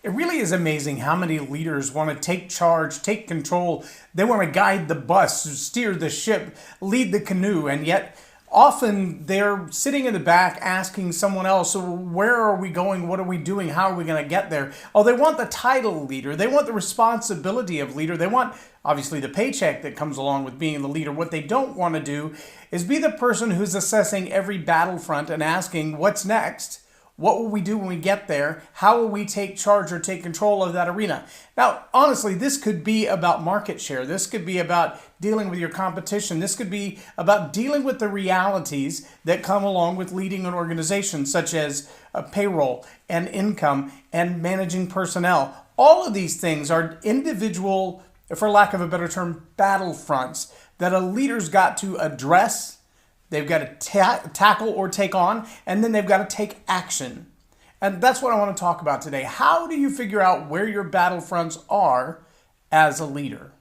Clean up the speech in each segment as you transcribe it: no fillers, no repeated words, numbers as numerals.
It really is amazing how many leaders want to take charge, take control. They want to guide the bus, steer the ship, lead the canoe, and yet often they're sitting in the back asking someone else, so where are we going? What are we doing? How are we going to get there? Oh, they want the title leader. They want the responsibility of leader. They want, obviously, the paycheck that comes along with being the leader. What they don't want to do is be the person who's assessing every battlefront and asking, what's next? What will we do when we get there? How will we take charge or take control of that arena? Now, honestly, this could be about market share. This could be about dealing with your competition. This could be about dealing with the realities that come along with leading an organization, such as payroll and income and managing personnel. All of these things are individual, for lack of a better term, battlefronts that a leader's got to address. They've got to tackle or take on, and then they've got to take action. And that's what I want to talk about today. How do you figure out where your battlefronts are as a leader?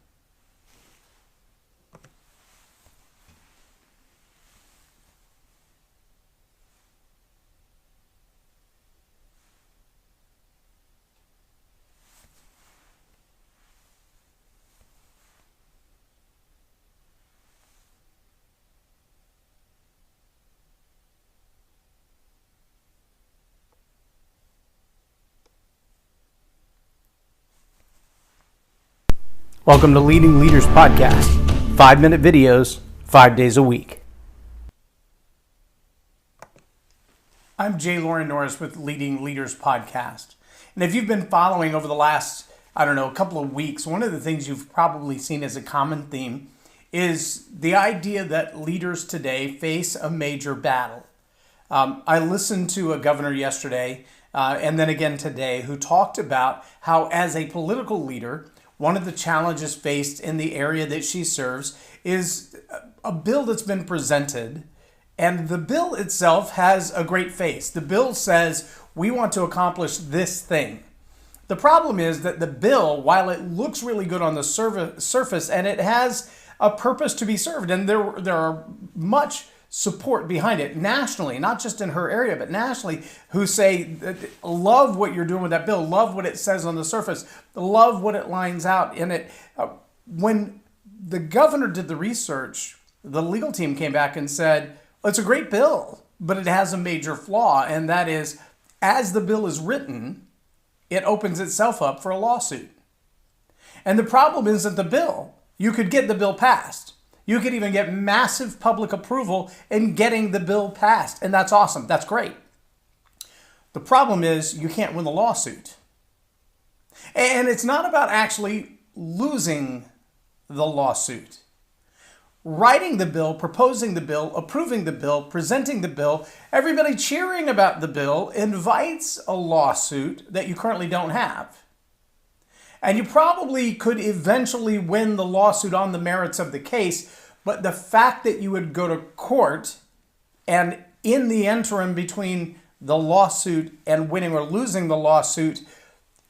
Welcome to Leading Leaders Podcast, 5-minute videos, 5 days a week. I'm J Loren Norris with Leading Leaders Podcast. And if you've been following over the last, couple of weeks, one of the things you've probably seen as a common theme is the idea that leaders today face a major battle. I listened to a governor yesterday and then again today who talked about how as a political leader, one of the challenges faced in the area that she serves is a bill that's been presented, and the bill itself has a great face. The bill says, we want to accomplish this thing. The problem is that the bill, while it looks really good on the surface and it has a purpose to be served, and there are much support behind it nationally, not just in her area, but nationally, who say, love what you're doing with that bill, love what it says on the surface, love what it lines out in it. When the governor did the research, the legal team came back and said, well, it's a great bill, but it has a major flaw, and that is, as the bill is written, it opens itself up for a lawsuit. And the problem isn't the bill. You could get the bill passed. You could even get massive public approval in getting the bill passed, and that's awesome. That's great. The problem is you can't win the lawsuit. And it's not about actually losing the lawsuit. Writing the bill, proposing the bill, approving the bill, presenting the bill, everybody cheering about the bill invites a lawsuit that you currently don't have. And you probably could eventually win the lawsuit on the merits of the case, but the fact that you would go to court and in the interim between the lawsuit and winning or losing the lawsuit,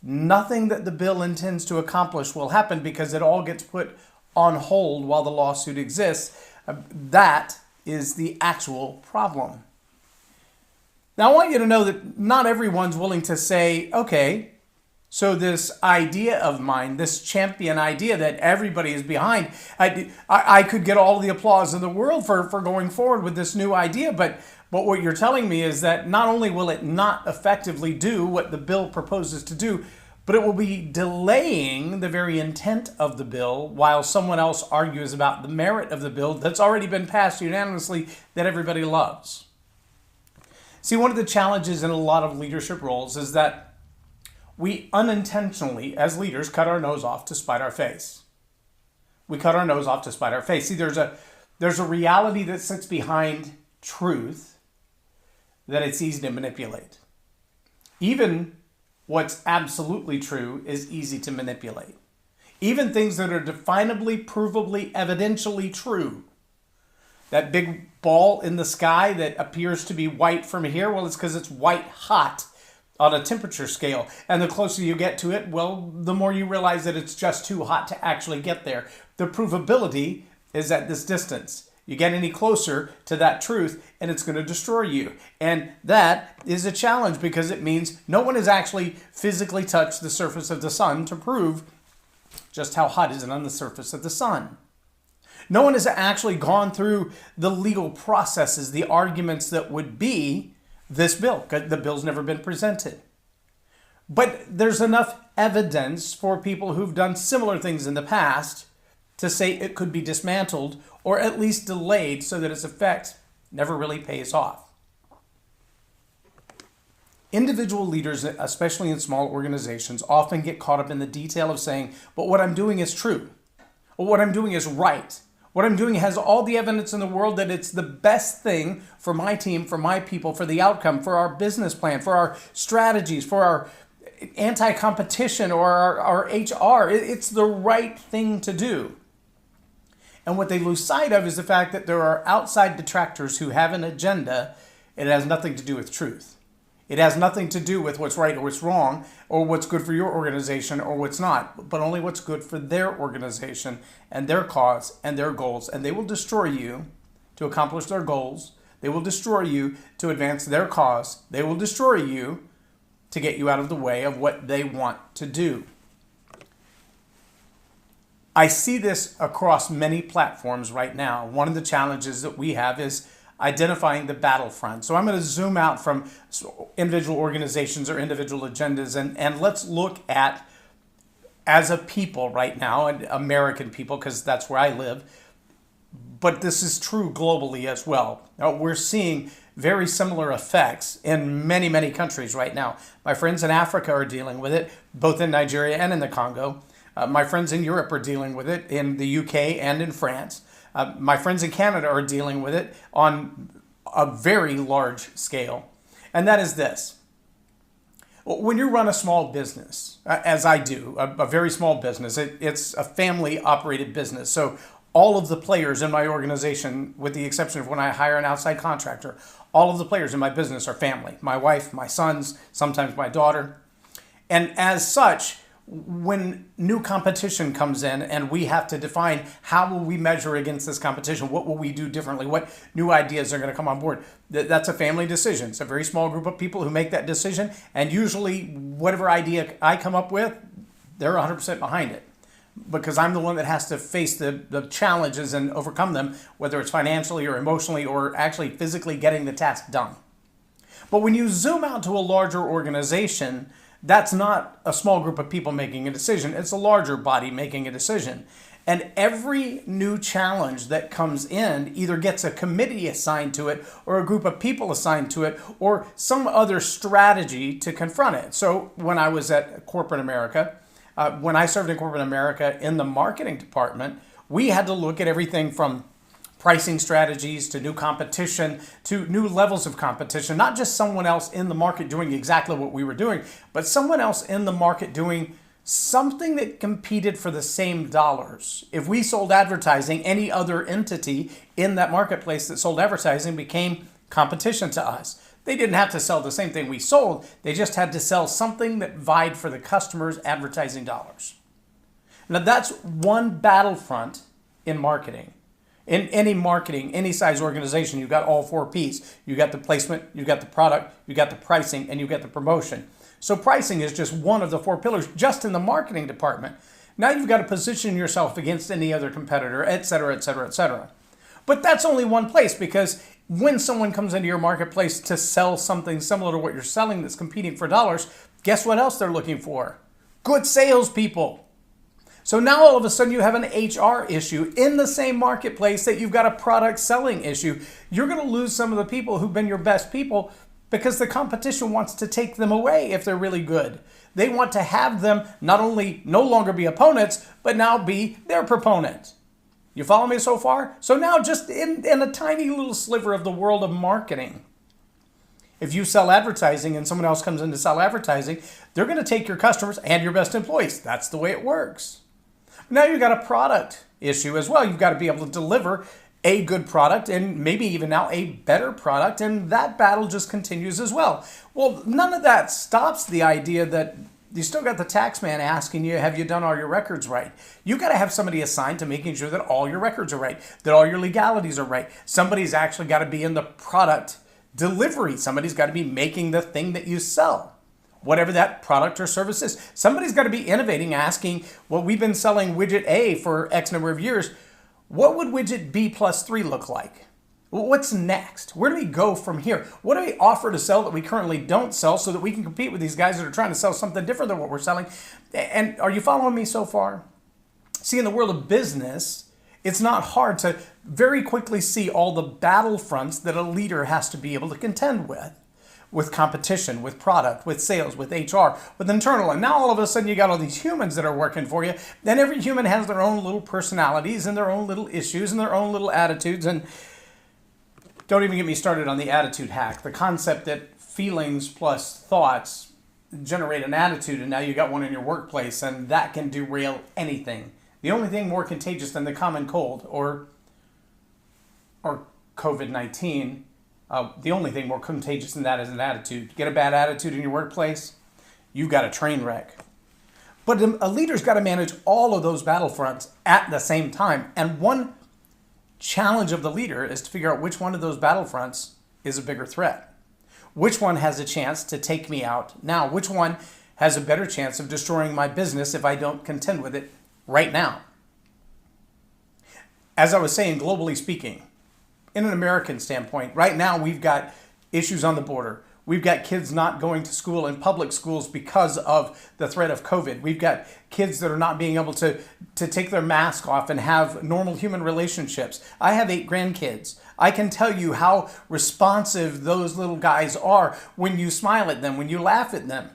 nothing that the bill intends to accomplish will happen because it all gets put on hold while the lawsuit exists. That is the actual problem. Now, I want you to know that not everyone's willing to say, okay, so this idea of mine, this champion idea that everybody is behind, I could get all the applause in the world for going forward with this new idea, but what you're telling me is that not only will it not effectively do what the bill proposes to do, but it will be delaying the very intent of the bill while someone else argues about the merit of the bill that's already been passed unanimously that everybody loves. See, one of the challenges in a lot of leadership roles is that we unintentionally, as leaders, cut our nose off to spite our face. We cut our nose off to spite our face. See, there's a reality that sits behind truth that it's easy to manipulate. Even what's absolutely true is easy to manipulate. Even things that are definably, provably, evidentially true. That big ball in the sky that appears to be white from here, well, it's because it's white hot on a temperature scale. And the closer you get to it, well, the more you realize that it's just too hot to actually get there. The provability is at this distance. You get any closer to that truth and it's going to destroy you. And that is a challenge because it means no one has actually physically touched the surface of the sun to prove just how hot is it on the surface of the sun. No one has actually gone through the legal processes, the arguments that would be this bill, because the bill's never been presented. But there's enough evidence for people who've done similar things in the past to say it could be dismantled or at least delayed so that its effect never really pays off. Individual leaders, especially in small organizations, often get caught up in the detail of saying, but what I'm doing is true, or what I'm doing is right. What I'm doing has all the evidence in the world that it's the best thing for my team, for my people, for the outcome, for our business plan, for our strategies, for our anti-competition or our HR. It's the right thing to do. And what they lose sight of is the fact that there are outside detractors who have an agenda. It has nothing to do with truth. It has nothing to do with what's right or what's wrong or what's good for your organization or what's not, but only what's good for their organization and their cause and their goals. And they will destroy you to accomplish their goals. They will destroy you to advance their cause. They will destroy you to get you out of the way of what they want to do. I see this across many platforms right now. One of the challenges that we have is identifying the battlefront. So I'm going to zoom out from individual organizations or individual agendas and let's look at, as a people right now, and American people, because that's where I live, but this is true globally as well. Now, we're seeing very similar effects in many, many countries right now. My friends in Africa are dealing with it, both in Nigeria and in the Congo. My friends in Europe are dealing with it, in the UK and in France. My friends in Canada are dealing with it on a very large scale. And that is this. When you run a small business, as I do, a very small business, it's a family-operated business. So all of the players in my organization, with the exception of when I hire an outside contractor, all of the players in my business are family. My wife, my sons, sometimes my daughter. And as such, when new competition comes in and we have to define how will we measure against this competition, what will we do differently, what new ideas are going to come on board, that's a family decision. It's a very small group of people who make that decision, and usually whatever idea I come up with, they're 100% behind it because I'm the one that has to face the challenges and overcome them, whether it's financially or emotionally or actually physically getting the task done. But when you zoom out to a larger organization, that's not a small group of people making a decision. It's a larger body making a decision. And every new challenge that comes in either gets a committee assigned to it or a group of people assigned to it or some other strategy to confront it. So when I was at corporate America, when I served in corporate America in the marketing department, we had to look at everything from pricing strategies to new competition to new levels of competition, not just someone else in the market doing exactly what we were doing, but someone else in the market doing something that competed for the same dollars. If we sold advertising, any other entity in that marketplace that sold advertising became competition to us. They didn't have to sell the same thing we sold. They just had to sell something that vied for the customer's advertising dollars. Now that's one battlefront in marketing. In any marketing, any size organization, you've got all 4 Ps. You got the placement, you got the product, you got the pricing, and you got the promotion. So pricing is just one of the 4 pillars just in the marketing department. Now you've got to position yourself against any other competitor, et cetera, et cetera, et cetera. But that's only one place, because when someone comes into your marketplace to sell something similar to what you're selling that's competing for dollars, guess what else they're looking for? Good salespeople. So now all of a sudden you have an HR issue in the same marketplace that you've got a product selling issue. You're going to lose some of the people who've been your best people because the competition wants to take them away if they're really good. They want to have them not only no longer be opponents, but now be their proponent. You follow me so far? So now just in a tiny little sliver of the world of marketing, if you sell advertising and someone else comes in to sell advertising, they're going to take your customers and your best employees. That's the way it works. Now you've got a product issue as well. You've got to be able to deliver a good product and maybe even now a better product, and that battle just continues as well. Well, none of that stops the idea that you still got the tax man asking you, have you done all your records right? You got to have somebody assigned to making sure that all your records are right, that all your legalities are right. Somebody's actually got to be in the product delivery. Somebody's got to be making the thing that you sell, whatever that product or service is. Somebody's got to be innovating, asking, well, we've been selling widget A for X number of years. What would widget B plus 3 look like? What's next? Where do we go from here? What do we offer to sell that we currently don't sell so that we can compete with these guys that are trying to sell something different than what we're selling? And are you following me so far? See, in the world of business, it's not hard to very quickly see all the battlefronts that a leader has to be able to contend with competition, with product, with sales, with HR, with internal. And now all of a sudden you got all these humans that are working for you. Then every human has their own little personalities and their own little issues and their own little attitudes. And don't even get me started on the attitude hack. The concept that feelings plus thoughts generate an attitude, and now you got one in your workplace, and that can derail anything. The only thing more contagious than the common cold or COVID-19, the only thing more contagious than that is an attitude. Get a bad attitude in your workplace, you got a train wreck. But a leader's got to manage all of those battlefronts at the same time. And one challenge of the leader is to figure out which one of those battlefronts is a bigger threat. Which one has a chance to take me out now? Which one has a better chance of destroying my business if I don't contend with it right now? As I was saying, globally speaking, in an American standpoint, right now we've got issues on the border. We've got kids not going to school in public schools because of the threat of COVID. We've got kids that are not being able to take their mask off and have normal human relationships. I have 8 grandkids. I can tell you how responsive those little guys are when you smile at them, when you laugh at them.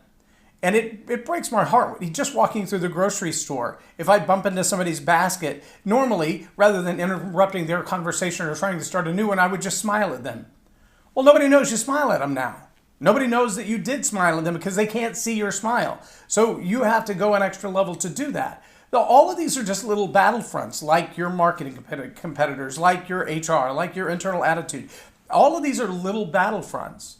And it breaks my heart. Just walking through the grocery store, if I bump into somebody's basket, normally, rather than interrupting their conversation or trying to start a new one, I would just smile at them. Well, nobody knows you smile at them now. Nobody knows that you did smile at them because they can't see your smile. So you have to go an extra level to do that. Now, all of these are just little battlefronts, like your marketing competitors, like your HR, like your internal attitude. All of these are little battlefronts.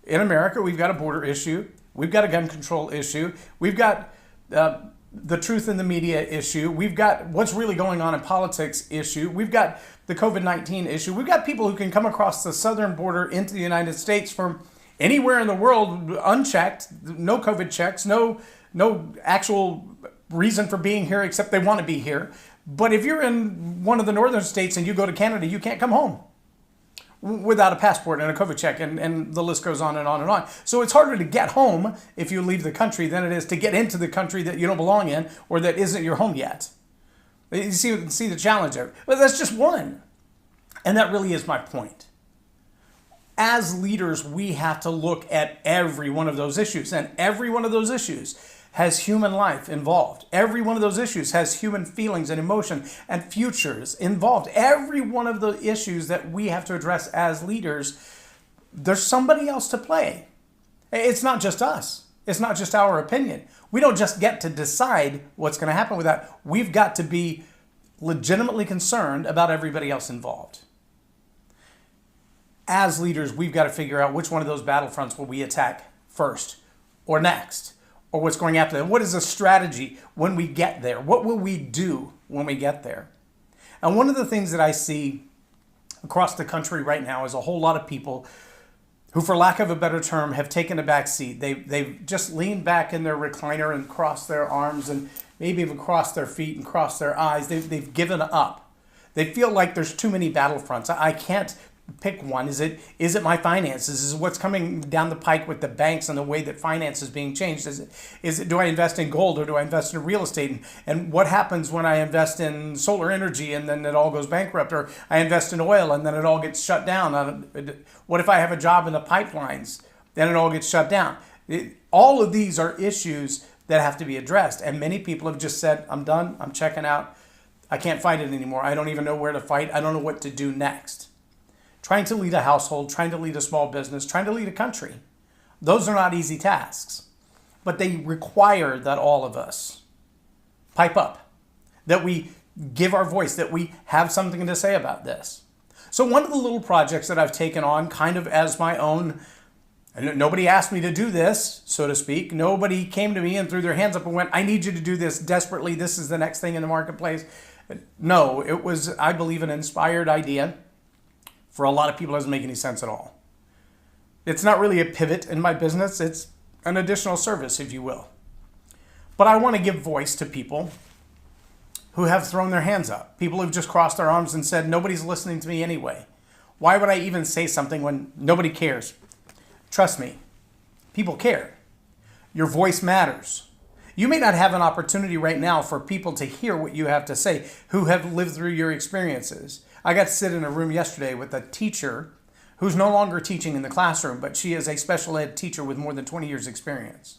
In America, we've got a border issue. We've got a gun control issue. We've got the truth in the media issue. We've got what's really going on in politics issue. We've got the COVID-19 issue. We've got people who can come across the southern border into the United States from anywhere in the world unchecked, no COVID checks, no actual reason for being here except they want to be here. But if you're in one of the northern states and you go to Canada, you can't come home without a passport and a COVID check, and the list goes on and on and on. So it's harder to get home if you leave the country than it is to get into the country that you don't belong in or that isn't your home yet. You see the challenge there. But that's just one. And that really is my point. As leaders, we have to look at every one of those issues, and every one of those issues has human life involved. Every one of those issues has human feelings and emotion and futures involved. Every one of the issues that we have to address as leaders, there's somebody else to play. It's not just us. It's not just our opinion. We don't just get to decide what's going to happen with that. We've got to be legitimately concerned about everybody else involved. As leaders, we've got to figure out which one of those battlefronts will we attack first or next, or what's going after them. What is the strategy when we get there? What will we do when we get there? And one of the things that I see across the country right now is a whole lot of people who, for lack of a better term, have taken a back seat. They've just leaned back in their recliner and crossed their arms and maybe even crossed their feet and crossed their eyes. They've given up. They feel like there's too many battlefronts. I can't pick one. Is it my finances? Is it what's coming down the pike with the banks and the way that finance is being changed? Is it do I invest in gold or do I invest in real estate? And what happens when I invest in solar energy and then it all goes bankrupt? Or I invest in oil and then it all gets shut down? What if I have a job in the pipelines? Then it all gets shut down. All of these are issues that have to be addressed. And many people have just said, I'm done. I'm checking out. I can't fight it anymore. I don't even know where to fight. I don't know what to do next. Trying to lead a household, trying to lead a small business, trying to lead a country. Those are not easy tasks, but they require that all of us pipe up, that we give our voice, that we have something to say about this. So one of the little projects that I've taken on kind of as my own And nobody asked me to do this, so to speak. Nobody came to me and threw their hands up and went, I need you to do this desperately. This is the next thing in the marketplace. No, it was, I believe, an inspired idea. For a lot of people, it doesn't make any sense at all. It's not really a pivot in my business. It's an additional service, if you will. But I want to give voice to people who have thrown their hands up. People who've just crossed their arms and said, nobody's listening to me anyway. Why would I even say something when nobody cares? Trust me, people care. Your voice matters. You may not have an opportunity right now for people to hear what you have to say who have lived through your experiences. I got to sit in a room yesterday with a teacher who's no longer teaching in the classroom, but she is a special ed teacher with more than 20 years experience.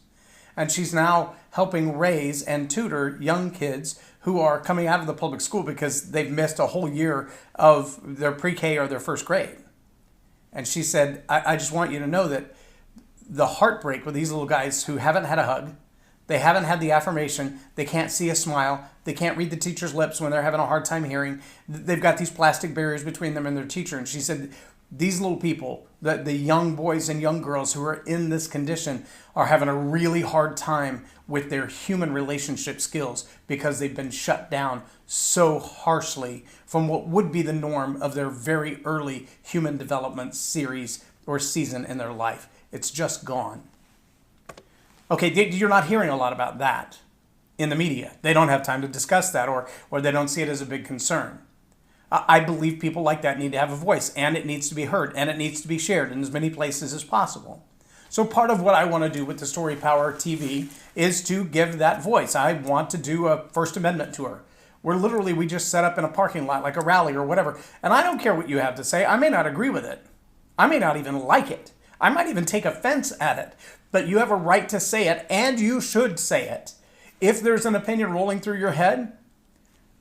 And she's now helping raise and tutor young kids who are coming out of the public school because they've missed a whole year of their pre-K or their first grade. And she said, I just want you to know that the heartbreak with these little guys who haven't had a hug, they haven't had the affirmation, they can't see a smile, they can't read the teacher's lips when they're having a hard time hearing, they've got these plastic barriers between them and their teacher. And she said, these little people, the young boys and young girls who are in this condition are having a really hard time with their human relationship skills because they've been shut down so harshly from what would be the norm of their very early human development series or season in their life. It's just gone. Okay, you're not hearing a lot about that in the media. They don't have time to discuss that, or they don't see it as a big concern. I believe people like that need to have a voice, and it needs to be heard, and it needs to be shared in as many places as possible. So part of what I want to do with the Story Power TV is to give that voice. I want to do a First Amendment tour where literally we just set up in a parking lot like a rally or whatever. And I don't care what you have to say. I may not agree with it. I may not even like it. I might even take offense at it. But you have a right to say it, and you should say it. If there's an opinion rolling through your head,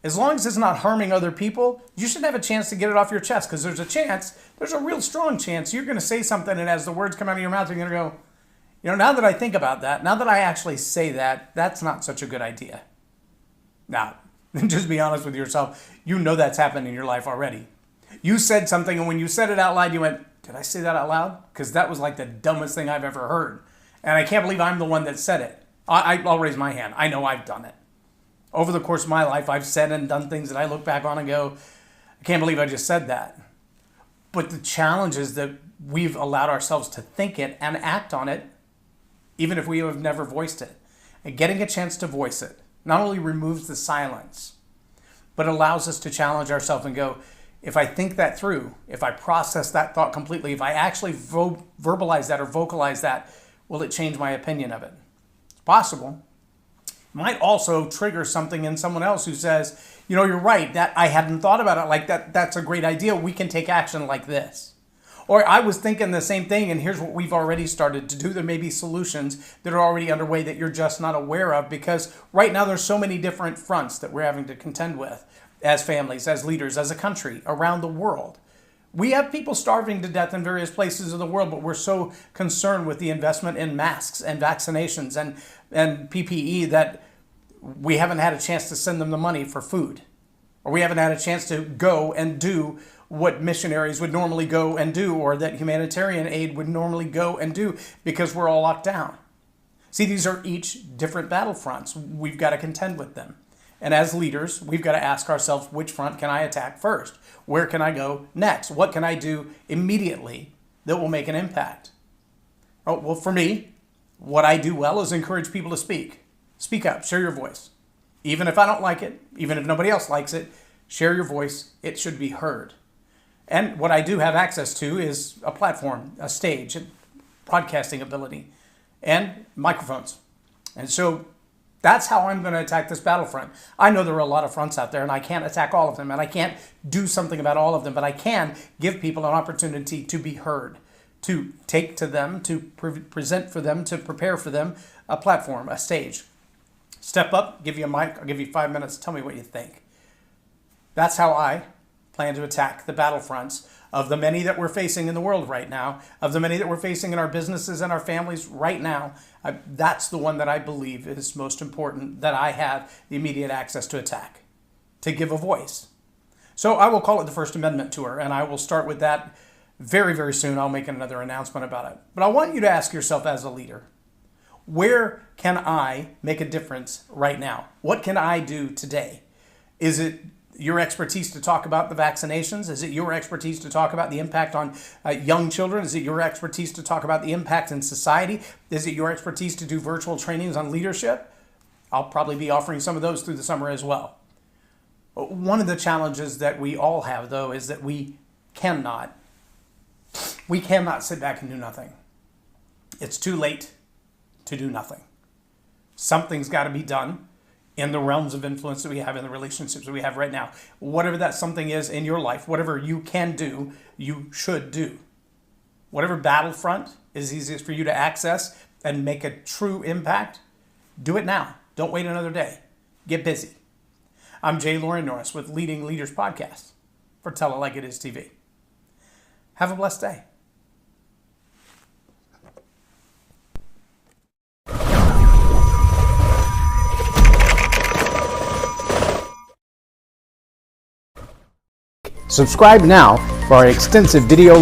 as long as it's not harming other people, you should have a chance to get it off your chest, because there's a real strong chance you're going to say something, and as the words come out of your mouth, you're going to go, now that I think about that, now that I actually say that, that's not such a good idea. Now, just be honest with yourself. You know that's happened in your life already. You said something, and when you said it out loud, you went, did I say that out loud? Because that was like the dumbest thing I've ever heard. And I can't believe I'm the one that said it. I'll raise my hand. I know I've done it. Over the course of my life, I've said and done things that I look back on and go, I can't believe I just said that. But the challenge is that we've allowed ourselves to think it and act on it, even if we have never voiced it. And getting a chance to voice it not only removes the silence, but allows us to challenge ourselves and go, if I think that through, if I process that thought completely, if I actually verbalize that or vocalize that, will it change my opinion of it? It's possible. Might also trigger something in someone else who says, you're right, that I hadn't thought about it like that. That's a great idea. We can take action like this. Or I was thinking the same thing, and here's what we've already started to do. There may be solutions that are already underway that you're just not aware of, because right now there's so many different fronts that we're having to contend with as families, as leaders, as a country, around the world. We have people starving to death in various places of the world, but we're so concerned with the investment in masks and vaccinations and PPE that we haven't had a chance to send them the money for food. Or we haven't had a chance to go and do what missionaries would normally go and do, or that humanitarian aid would normally go and do, because we're all locked down. See, these are each different battlefronts. We've got to contend with them. And as leaders, we've got to ask ourselves, which front can I attack first? Where can I go next? What can I do immediately that will make an impact? Oh, well, for me, what I do well is encourage people to speak. Speak up, share your voice. Even if I don't like it, even if nobody else likes it, share your voice. It should be heard. And what I do have access to is a platform, a stage, podcasting ability, and microphones. And so that's how I'm going to attack this battlefront. I know there are a lot of fronts out there, and I can't attack all of them, and I can't do something about all of them, but I can give people an opportunity to be heard, to take to them, to present for them, to prepare for them a platform, a stage. Step up, give you a mic, I'll give you 5 minutes, tell me what you think. That's how I plan to attack the battlefronts of the many that we're facing in the world right now, of the many that we're facing in our businesses and our families right now. That's the one that I believe is most important, that I have the immediate access to attack, to give a voice. So I will call it the First Amendment Tour, and I will start with that Very, very soon, I'll make another announcement about it. But I want you to ask yourself as a leader, where can I make a difference right now? What can I do today? Is it your expertise to talk about the vaccinations? Is it your expertise to talk about the impact on young children? Is it your expertise to talk about the impact in society? Is it your expertise to do virtual trainings on leadership? I'll probably be offering some of those through the summer as well. One of the challenges that we all have, though, is that we cannot sit back and do nothing. It's too late to do nothing. Something's got to be done in the realms of influence that we have, in the relationships that we have right now. Whatever that something is in your life, whatever you can do, you should do. Whatever battlefront is easiest for you to access and make a true impact, do it now. Don't wait another day. Get busy. I'm J Loren Norris with Leading Leaders Podcast for Tell It Like It Is TV. Have a blessed day. Subscribe now for our extensive video